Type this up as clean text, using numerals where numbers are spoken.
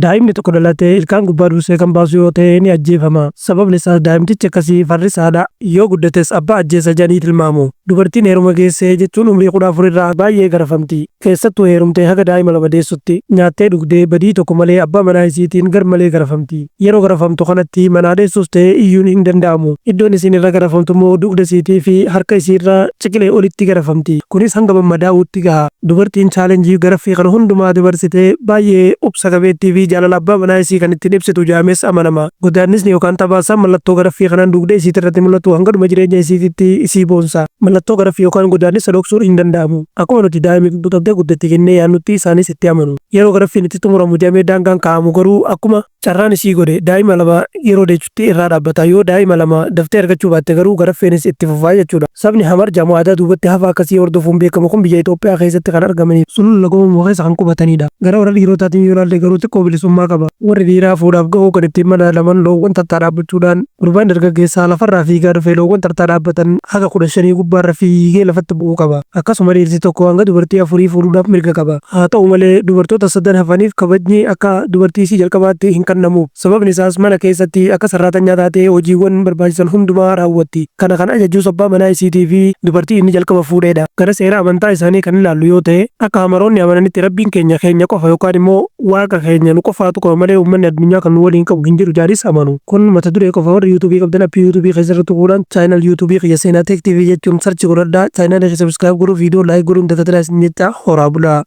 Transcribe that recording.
daa'imni tokko dhalatee ilkaan gubbaa dursee kan baasu yoo ta'e ni ajjeefama. Sababni isaas daa'imtichi akkasii farri isaadha. Yoo guddates abbaa ajjeesa jedhanii tilmaamu. Dubartiin heeruma geessee jechuun umrii 14 irraa baay'ee garafamti. Keessattuu heerumtee haga daa'ima lama deessutti nyaattee dhugdee badii tokko malee abbaa manaa isiitiin gar malee garafamti. Yeroo garafamtu kanatti manaa deessus ta'ee iyyuun hin danda'amu. Iddoon isiin irra garafamtu immoo dugda isiitii fi harka isiirraa ciqilee olitti garafamti. Kunis hanga mammadaa'uutti gaha. Dubartiin chaalenjii garaffii kana hundumaa dabarsitee baay'ee obsa qabeettii fi jaalala abbaa manaa isii kan ittiin ibsitu jaames amanama. Godaannisni yookaan tabaasaan mallattoo garaffii kanaan dugda isiitti irratti mul'atu hanga dhuma jireenya isiitti isii boonsa. Mallattoo garaffii yookaan godaannisa dhoksuun hin danda'amu. Akkuma nuti daa'imni guutamtee guddatti kennee yaannutti isaanis itti amanu. Yeroo garaffiin itti xumuramu jedhamee daangaan kaa'amu garuu akkuma carraan isii godhe daa'ima lama yeroo deechutti irraa dhaabbata. Yoo daa'ima lama daftee argachuu baatte garuu garaffeenis itti fufaa jechuudha. Sabni Hamar jamoo aadaa duubatti hafa akkasii hordofuun beekamu kun biyya Itoophiyaa keessatti kan argamaniif sulula Goommoo keessa kan qubatanidha. Gara warra dhiirotaatiin yoo ilaalle garuu xiqqoo bilisummaa qaba. Warri dhiiraa fuudhaaf gahuu kan ittiin madaalaman loowwan tartaa dhaabbachuudhaan gurbaan dargaggeessaa lafarraa fiigaa dhufee loowwan tartaa dhaabbatan haga 15 gubbaarra fiigee lafatti bu'uu qaba. Akkasuma dhiirsi tokko hanga dubartii 4 fuudhuudhaaf mirga qaba. Haa ta'u malee dubartoota 3 hafaniif kabajni akka dubartii isii jalqabaatti hin kennamu. Sababni isaas mana keessatti akka sarraatan taatee hojiiwwan barbaachisan hundumaa raawwatti. Kana kan ajajuus abbaa manaa isiitii fi dubartii inni jalqaba fuudheedha. Gara seera amantaa isaanii kan ilaallu yoo ta'e akka Hamaroonni amananitti rabbiin keenya qofa yookaan immoo waaqa keenya nu qofaatu qaba malee uummanni addunyaa kan nu waliin qabu hin jiru jaaris amanu. Kun mata duree qofa warri yuutuubii qabdan appii yuutuubii keessatti tuquudhaan chaayinal yuutuubii kiyya Seenaatectv jechuun sarchi godhadhaa chaayinal subscribe godhuu viidiyoo laayik godhuun tajaajila isin jecha horaa bulaa.